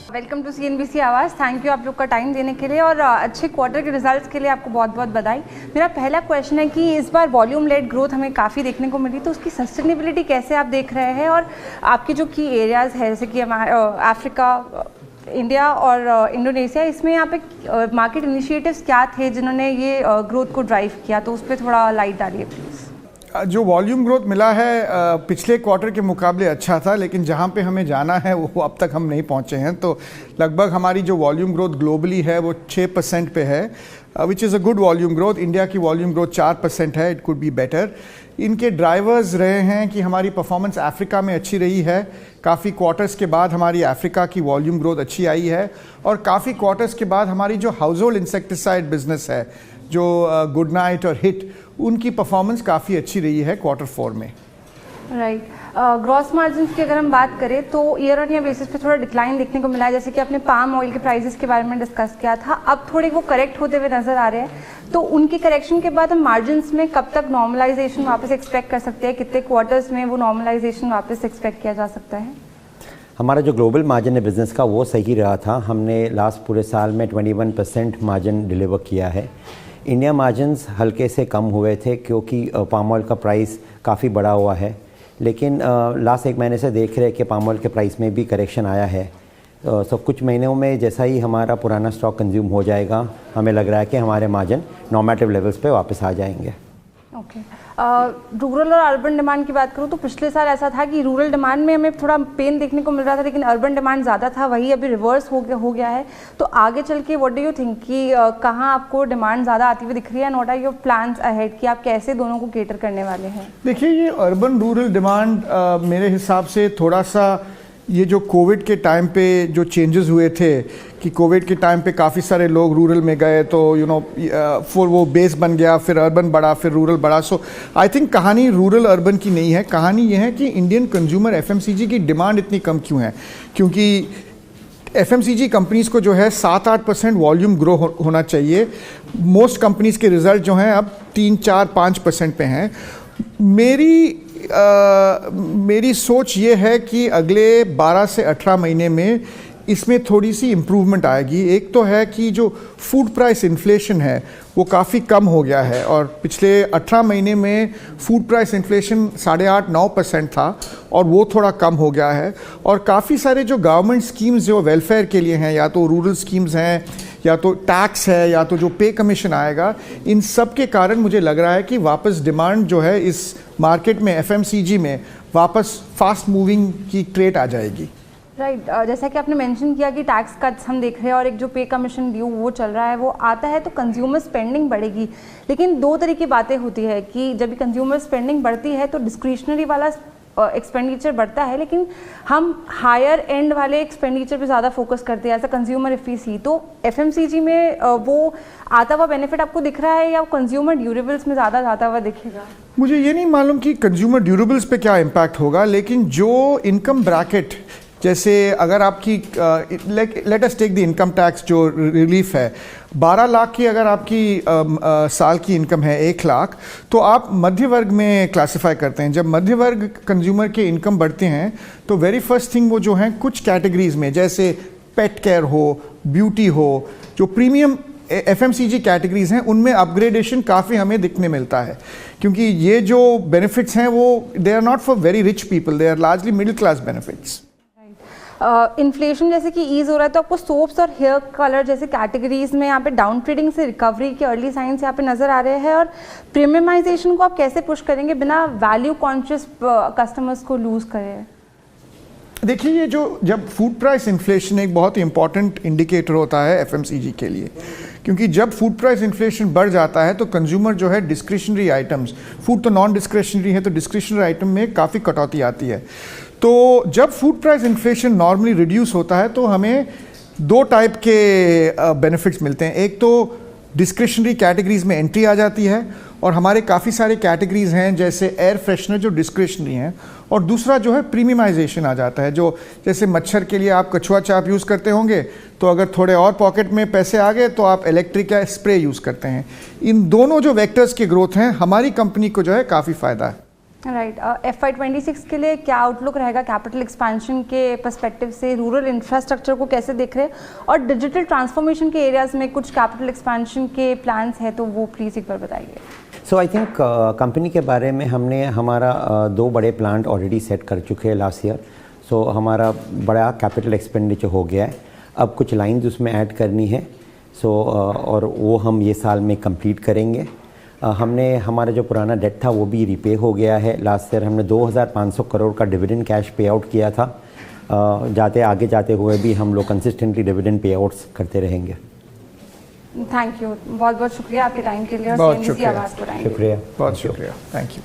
Welcome to CNBC आवाज़। Thank you आप लोग का टाइम देने के लिए और अच्छे क्वार्टर के रिजल्ट्स के लिए आपको बहुत बहुत बधाई। मेरा पहला क्वेश्चन है कि इस बार वॉल्यूम लेड ग्रोथ हमें काफ़ी देखने को मिली, तो उसकी सस्टेनेबिलिटी कैसे आप देख रहे हैं और आपकी जो की एरियाज़ है जैसे कि अफ्रीका, इंडिया और इंडोनेशिया, इसमें यहाँ पे मार्केट इनिशिएटिव्स क्या थे जिन्होंने ये ग्रोथ को ड्राइव किया, तो उस पर थोड़ा लाइट डालिए प्लीज़। जो वॉल्यूम ग्रोथ मिला है पिछले क्वार्टर के मुकाबले अच्छा था, लेकिन जहाँ पे हमें जाना है वो अब तक हम नहीं पहुँचे हैं। तो लगभग हमारी जो वॉल्यूम ग्रोथ ग्लोबली है वो 6% पे है, which is a good volume growth. India की वॉल्यूम ग्रोथ 4% है, इट कुड बी बेटर। इनके ड्राइवर्स रहे हैं कि हमारी परफॉर्मेंस अफ्रीका में अच्छी रही है, काफ़ी क्वार्टर्स के बाद हमारी अफ्रीका की वॉल्यूम ग्रोथ अच्छी आई है, और काफ़ी क्वार्टर्स के बाद हमारी जो हाउस होल्ड इंसेक्टिसाइड बिजनेस है, जो गुड नाइट और हिट, उनकी परफॉर्मेंस काफ़ी अच्छी रही है क्वार्टर 4 में। राइट। ग्रॉस मार्जिन की अगर हम बात करें तो ईयर ऑन ईयर बेसिस पे थोड़ा डिक्लाइन देखने को मिला है, जैसे कि आपने पाम ऑयल के प्राइसेस के बारे में डिस्कस किया था, अब थोड़े वो करेक्ट होते हुए नजर आ रहे हैं। तो उनकी करेक्शन के बाद हम मार्जिन्स में कब तक नॉर्मलाइजेशन वापस एक्सपेक्ट कर सकते हैं, कितने क्वार्टर्स में वो नॉर्मलाइजेशन वापस एक्सपेक्ट किया जा सकता है? हमारा जो ग्लोबल मार्जिन है बिज़नेस का वो सही रहा था। हमने लास्ट पूरे साल में 21% मार्जिन डिलीवर किया है। इंडिया मार्जिन्स हल्के से कम हुए थे क्योंकि पाम ऑयल का प्राइस काफ़ी बढ़ा हुआ है, लेकिन लास्ट एक महीने से देख रहे हैं कि पाम ऑयल के प्राइस में भी करेक्शन आया है। सब कुछ महीनों में जैसा ही हमारा पुराना स्टॉक कंज्यूम हो जाएगा, हमें लग रहा है कि हमारे मार्जिन नॉर्मेटिव लेवल्स पे वापस आ जाएंगे। ओके। रूरल और अर्बन डिमांड की बात करूँ तो पिछले साल ऐसा था कि रूरल डिमांड में हमें थोड़ा पेन देखने को मिल रहा था, लेकिन अर्बन डिमांड ज़्यादा था, वही अभी रिवर्स हो गया है। तो आगे चल के व्हाट डू यू थिंक कि कहाँ आपको डिमांड ज़्यादा आती हुई दिख रही है, and what are your plans ahead कि आप कैसे दोनों को केटर करने वाले हैं? देखिए, ये अर्बन रूरल डिमांड मेरे हिसाब से थोड़ा सा ये जो कोविड के टाइम पे जो चेंजेस हुए थे कि कोविड के टाइम पे काफ़ी सारे लोग रूरल में गए, तो फिर वो बेस बन गया, फिर अर्बन बढ़ा, फिर रूरल बढ़ा। सो आई थिंक कहानी रूरल अर्बन की नहीं है, कहानी ये है कि इंडियन कंज्यूमर FMCG की डिमांड इतनी कम क्यों है। क्योंकि FMCG कंपनीज़ को जो है 7-8% वॉल्यूम ग्रो होना चाहिए। मोस्ट कंपनीज़ के रिजल्ट जो हैं अब 3-4-5% पे हैं। मेरी सोच ये है कि अगले 12 से 18 महीने में इसमें थोड़ी सी इम्प्रूवमेंट आएगी। एक तो है कि जो फूड प्राइस इन्फ्लेशन है वो काफ़ी कम हो गया है, और पिछले 18 महीने में फूड प्राइस इन्फ्लेशन 8.5-9% था, और वो थोड़ा कम हो गया है। और काफ़ी सारे जो गवर्नमेंट स्कीम्स जो वेलफेयर के लिए हैं, या तो रूरल स्कीम्स हैं, या तो टैक्स है, या तो जो पे कमीशन आएगा, इन सब के कारण मुझे लग रहा है कि वापस डिमांड जो है इस मार्केट में FMCG में वापस फास्ट मूविंग की ट्रेड आ जाएगी। राइट। जैसा कि आपने मेंशन किया कि टैक्स कट्स हम देख रहे हैं और एक जो पे कमीशन ड्यू वो चल रहा है, वो आता है तो कंज्यूमर स्पेंडिंग बढ़ेगी। लेकिन दो तरह की बातें होती है कि जब कंज्यूमर स्पेंडिंग बढ़ती है तो डिस्क्रिशनरी वाला एक्सपेंडिचर बढ़ता है, लेकिन हम हायर एंड वाले एक्सपेंडिचर पे ज़्यादा फोकस करते हैं एज अ कंज्यूमर इफ़ तो FMCG में वो आता हुआ बेनिफिट आपको दिख रहा है या कंज्यूमर ड्यूरेबल्स में ज़्यादा जाता हुआ दिखेगा? मुझे ये नहीं मालूम कि कंज्यूमर ड्यूरेबल्स पे क्या इम्पैक्ट होगा, लेकिन जो इनकम ब्रैकेट, जैसे अगर आपकी let us take the income tax जो रिलीफ है, 12 लाख की अगर आपकी साल की इनकम है 1 लाख, तो आप मध्य वर्ग में क्लासिफाई करते हैं। जब मध्य वर्ग कंज्यूमर के इनकम बढ़ते हैं तो वेरी फर्स्ट थिंग वो जो हैं कुछ कैटेगरीज में, जैसे पेट केयर हो, ब्यूटी हो, जो प्रीमियम FMCG कैटेगरीज हैं, उनमें अपग्रेडेशन काफ़ी हमें दिखने मिलता है। क्योंकि ये जो बेनिफिट्स हैं वो they are not for very rich people, they are largely middle class benefits. Inflation जैसे कि ईज हो रहा है, तो आपको सोप्स और हेयर कलर जैसे कैटेगरीज में यहाँ पे डाउन ट्रेडिंग से रिकवरी के अर्ली साइंस यहाँ पे नजर आ रहे हैं, और प्रीमियमाइजेशन को आप कैसे पुश करेंगे बिना वैल्यू कॉन्शियस कस्टमर्स को लूज करें? देखिए, ये जो जब फूड प्राइस इन्फ्लेशन एक बहुत ही इंपॉर्टेंट इंडिकेटर होता है FMCG के लिए, क्योंकि जब फूड प्राइस इन्फ्लेशन बढ़ जाता है तो कंज्यूमर जो है डिस्क्रिशनरी आइटम्स, फूड तो नॉन डिस्क्रिशनरी है, तो डिस्क्रिशनरी आइटम में काफ़ी कटौती आती है। तो जब food price inflation normally reduce होता है तो हमें 2 टाइप के बेनिफिट्स मिलते हैं। एक तो डिस्क्रिशनरी कैटेगरीज में एंट्री आ जाती है, और हमारे काफ़ी सारे कैटेगरीज हैं जैसे एयर फ्रेशनर जो डिस्क्रिशनरी हैं, और दूसरा जो है प्रीमियमाइजेशन आ जाता है, जो जैसे मच्छर के लिए आप कछुआ चाप यूज़ करते होंगे, तो अगर थोड़े और पॉकेट में पैसे आ गए तो आप इलेक्ट्रिक या स्प्रे यूज़ करते हैं। इन दोनों जो वेक्टर्स के ग्रोथ हैं, हमारी कंपनी को जो है काफ़ी फ़ायदा है। राइट, FY26 के लिए क्या आउटलुक रहेगा कैपिटल एक्सपेंशन के पर्सपेक्टिव से? रूरल इंफ्रास्ट्रक्चर को कैसे देख रहे हैं, और डिजिटल ट्रांसफॉर्मेशन के एरियाज में कुछ कैपिटल एक्सपेंशन के प्लान्स हैं तो वो प्लीज़ एक बार बताइए। सो आई थिंक कंपनी के बारे में हमने हमारा 2 बड़े प्लांट ऑलरेडी सेट कर चुके हैं लास्ट ईयर। सो हमारा बड़ा कैपिटल एक्सपेंडिचर हो गया है, अब कुछ लाइंस उसमें ऐड करनी है। सो और वो हम ये साल में कंप्लीट करेंगे। हमने हमारा जो पुराना डेट था वो भी रिपे हो गया है। लास्ट ईयर हमने 2500 करोड़ का डिविडेंड कैश पे आउट किया था। आगे जाते हुए भी हम लोग कंसिस्टेंटली डिविडेंड पे आउट्स करते रहेंगे। थैंक यू, बहुत बहुत शुक्रिया आपके टाइम के लिए और बहुत CNBC शुक्रिया। आवाज़ को टाइम। शुक्रिया, बहुत शुक्रिया, थैंक यू।